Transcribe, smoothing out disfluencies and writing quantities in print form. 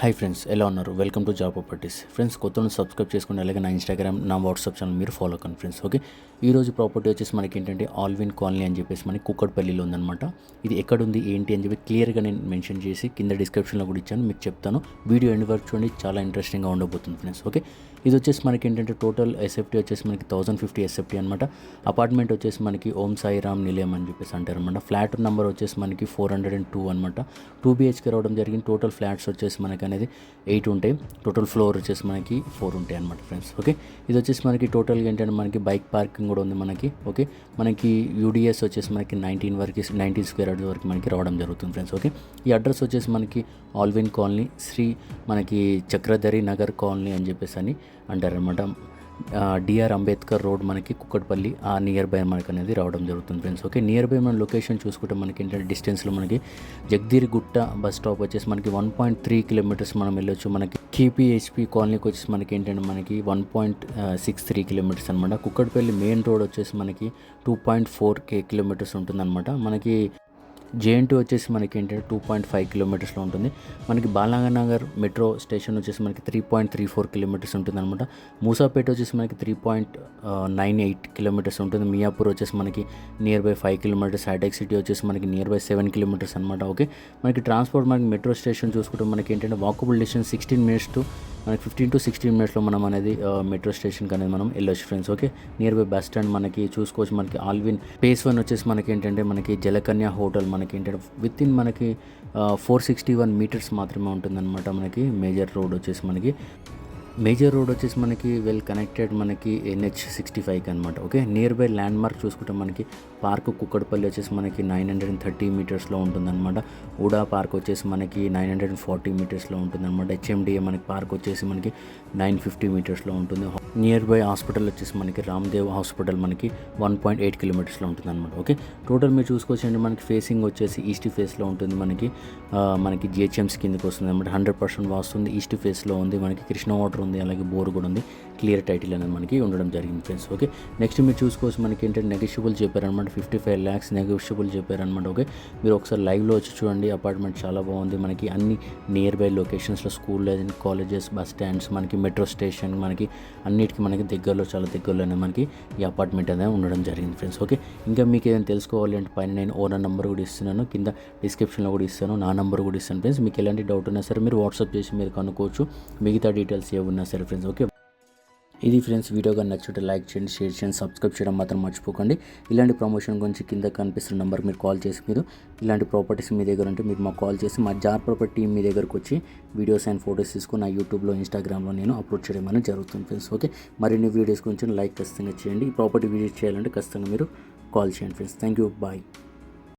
Hi friends, ఎలా ఉన్నారు? Welcome to job properties. Friends, కొత్తను సబ్స్క్రైబ్ చేసుకుని అలాగే నా ఇన్స్టాగ్రామ్, నా వాట్సాప్ ఛానల్ మీరు ఫాలో కండి ఫ్రెండ్స్. ఓకే, ఈరోజు ప్రాపర్టీ వచ్చేసి మనకి ఏంటంటే ఆల్విన్ కాలనీ అని చెప్పేసి మనకి కుక్కట్పల్లిలో ఉందన్నమాట. ఇది ఎక్కడుంది ఏంటి అని చెప్పి క్లియర్గా నేను మెన్షన్ చేసి కింద డిస్క్రిప్షన్లో కూడా ఇచ్చాను, మీకు చెప్తాను. వీడియో ఎండ్ వరకు చూడండి, చాలా ఇంట్రెస్టింగ్గా ఉండబోతుంది ఫ్రెండ్స్. ఓకే, ఇది వచ్చేసి మనకి ఏంటంటే టోటల్ ఎస్ఎఫ్టీ వచ్చేసి మనకి 1050 ఎస్ఎఫ్టీ అనమాట. అపార్ట్మెంట్ వచ్చేసి మనకి ఓం సాయిరామ్ నిలయం అని చెప్పేసి అంటారు అనమాట. ఫ్లాట్ నెంబర్ వచ్చేసి మనకి 402 అనమాట. 2 BHK రావడం జరిగింది. టోటల్ ఫ్లాట్స్ వచ్చేసి మనకి అనేది 8 ఉంటాయి. టోటల్ ఫ్లోర్ వచ్చేసి మనకి 4 ఉంటాయి అనమాట ఫ్రెండ్స్. ఓకే, ఇది వచ్చేసి మనకి టోటల్గా ఏంటంటే మనకి బైక్ పార్కింగ్ కూడా ఉంది మనకి. ఓకే, మనకి యూడిఎస్ వచ్చేసి మనకి 19 స్క్వేర్ యార్డ్స్ వరకు మనకి రావడం జరుగుతుంది ఫ్రెండ్స్. ఓకే, ఈ అడ్రస్ వచ్చేసి మనకి ఆల్విన్ కాలనీ, మనకి చక్రధరి నగర్ కాలనీ అని చెప్పేసి అని అంటారనమాట. డిఆర్ అంబేద్కర్ రోడ్ మనకి కుక్కట్పల్లి ఆ నియర్ బై మనకి అనేది రావడం జరుగుతుంది ఫ్రెండ్స్. ఓకే, నియర్ బై మన లొకేషన్ చూసుకుంటే మనకి ఏంటంటే డిస్టెన్స్లో మనకి జగదీర్గుట్ట బస్ స్టాప్ వచ్చేసి మనకి 1.3 కిలోమీటర్స్ మనం వెళ్ళొచ్చు. మనకి KPHP కాలనీకి వచ్చేసి మనకి ఏంటంటే మనకి 1.63 కిలోమీటర్స్ అనమాట. కుక్కట్పల్లి మెయిన్ రోడ్ వచ్చేసి మనకి 2.4 కిలోమీటర్స్ ఉంటుందన్నమాట. మనకి JN2 వచ్చేసి మనకి ఏంటంటే 2.5 కిలోమీటర్స్లో ఉంటుంది. మనకి బాలానగర్ మెట్రో స్టేషన్ వచ్చేసి మనకి 3.34 కిలోమీటర్స్ ఉంటుంది అనమాట. మూసాపేట వచ్చేసి మనకి 3.98 కిలోమీటర్స్ ఉంటుంది. మియాపూర్ వచ్చేసి మనకి నియర్ బై 5 కిలోమీటర్స్. హైటెక్ సిటీ వచ్చేసి మనకి నియర్ బై 7 కిలోమీటర్స్ అనమాట. ఓకే, మనకి ట్రాన్స్పోర్ట్ మనకి మెట్రో స్టేషన్ చూసుకుంటే మనకి ఏంటంటే వాకబుల్ డిస్టెన్స్ 16 మినిట్స్ టు మనకి 15 to 16 మినిట్స్లో మనం అనేది మెట్రో స్టేషన్కి అనేది మనం వెళ్ళొచ్చు friends. Okay, near by bus stand మనకి చూసుకోవచ్చు. మనకి ఆల్విన్ phase 1 వచ్చేసి మనకి ఏంటంటే మనకి జలకన్య హోటల్ మనకి ఏంటంటే విత్ ఇన్ మనకి 461 మీటర్స్ మాత్రమే ఉంటుందన్నమాట. మనకి మేజర్ రోడ్ వచ్చేసి మనకి వెల్ కనెక్టెడ్ మనకి NH65 అనమాట. Okay, near by land mark చూసుకుంటే మనకి పార్క్ కుక్కడపల్లి వచ్చేసి మనకి 930 మీటర్స్లో ఉంటుందన్నమాట. ఊడా పార్క్ వచ్చేసి మనకి 940 మీటర్స్లో ఉంటుందన్నమాట. HMDA మనకి పార్క్ వచ్చేసి మనకి 950 మీటర్స్లో ఉంటుంది. నియర్ బై హాస్పిటల్ వచ్చేసి మనకి రామ్దేవ్ హాస్పిటల్ మనకి 1.8 కిలోమీటర్స్లో ఉంటుంది అనమాట. ఓకే, టోటల్ మీరు చూసుకోవచ్చండి. మనకి ఫేసింగ్ వచ్చేసి ఈస్ట్ ఫేస్లో ఉంటుంది. మనకి GHMS కిందకి వస్తుంది అనమాట. 100% వస్తుంది. ఈస్ట్ ఫేస్లో ఉంది. మనకి కృష్ణ వాటర్ ఉంది, అలాగే బోర్ కూడా ఉంది. క్లియర్ టైటిల్ అనేది మనకి ఉండడం జరిగింది ఫ్రెండ్స్. ఓకే, నెక్స్ట్ మీరు చూసుకోవచ్చు మనకి ఏంటంటే నెగోషియబుల్ చెప్పారనమాట. 55 lakhs నెగోషియబుల్ చెప్పారనమాట. ఓకే, మీరు ఒకసారి లైవ్లో వచ్చి చూడండి. అపార్ట్మెంట్ చాలా బాగుంది. మనకి అన్ని నియర్ బై లొకేషన్స్లో స్కూల్, కాలేజెస్, బస్ స్టాండ్స్, మనకి మెట్రో స్టేషన్, మనకి అన్నిటికీ మనకి చాలా దగ్గరలోనే మనకి ఈ అపార్ట్మెంట్ అనేది ఉండడం జరిగింది ఫ్రెండ్స్. ఓకే, ఇంకా మీకు ఏదైనా తెలుసుకోవాలి అంటే పైన నేను ఓనర్ నెంబర్ కూడా ఇస్తున్నాను, కింద డిస్క్రిప్షన్లో కూడా ఇస్తాను, నా నెంబర్ కూడా ఇస్తాను ఫ్రెండ్స్. మీకు ఎలాంటి డౌట్ ఉన్నా సరే మీరు వాట్సాప్ చేసి మీరు కనుక్కోవచ్చు. మిగతా డీటెయిల్స్ ఏమున్నా సరే ఫ్రెండ్స్. ఓకే, ఇది ఫ్రెండ్స్, వీడియో కానీ నచ్చితే లైక్ చేయండి, షేర్ చేయండి, సబ్స్క్రైబ్ చేయడం మాత్రం మర్చిపోకండి. ఇలాంటి ప్రమోషన్ గురించి కింద కనిపిస్తున్న నెంబర్కి మీరు కాల్ చేసి మీరు ఇలాంటి ప్రాపర్టీస్ మీ దగ్గర ఉంటే మీరు మాకు కాల్ చేసి మా జాబ్ ప్రాపర్టీ టీమ్ మీ దగ్గరకు వచ్చి వీడియోస్ అండ్ ఫోటోస్ తీసుకొని నా యూట్యూబ్లో, ఇన్స్టాగ్రామ్లో నేను అప్లోడ్ చేయడం అనేది జరుగుతుంది ఫ్రెండ్స్. ఓకే, మరిన్ని వీడియోస్ గురించి లైక్ ఖచ్చితంగా చేయండి. ఈ ప్రాపర్టీ విజిట్ చేయాలంటే ఖచ్చితంగా మీరు కాల్ చేయండి ఫ్రెండ్స్. Thank you, bye.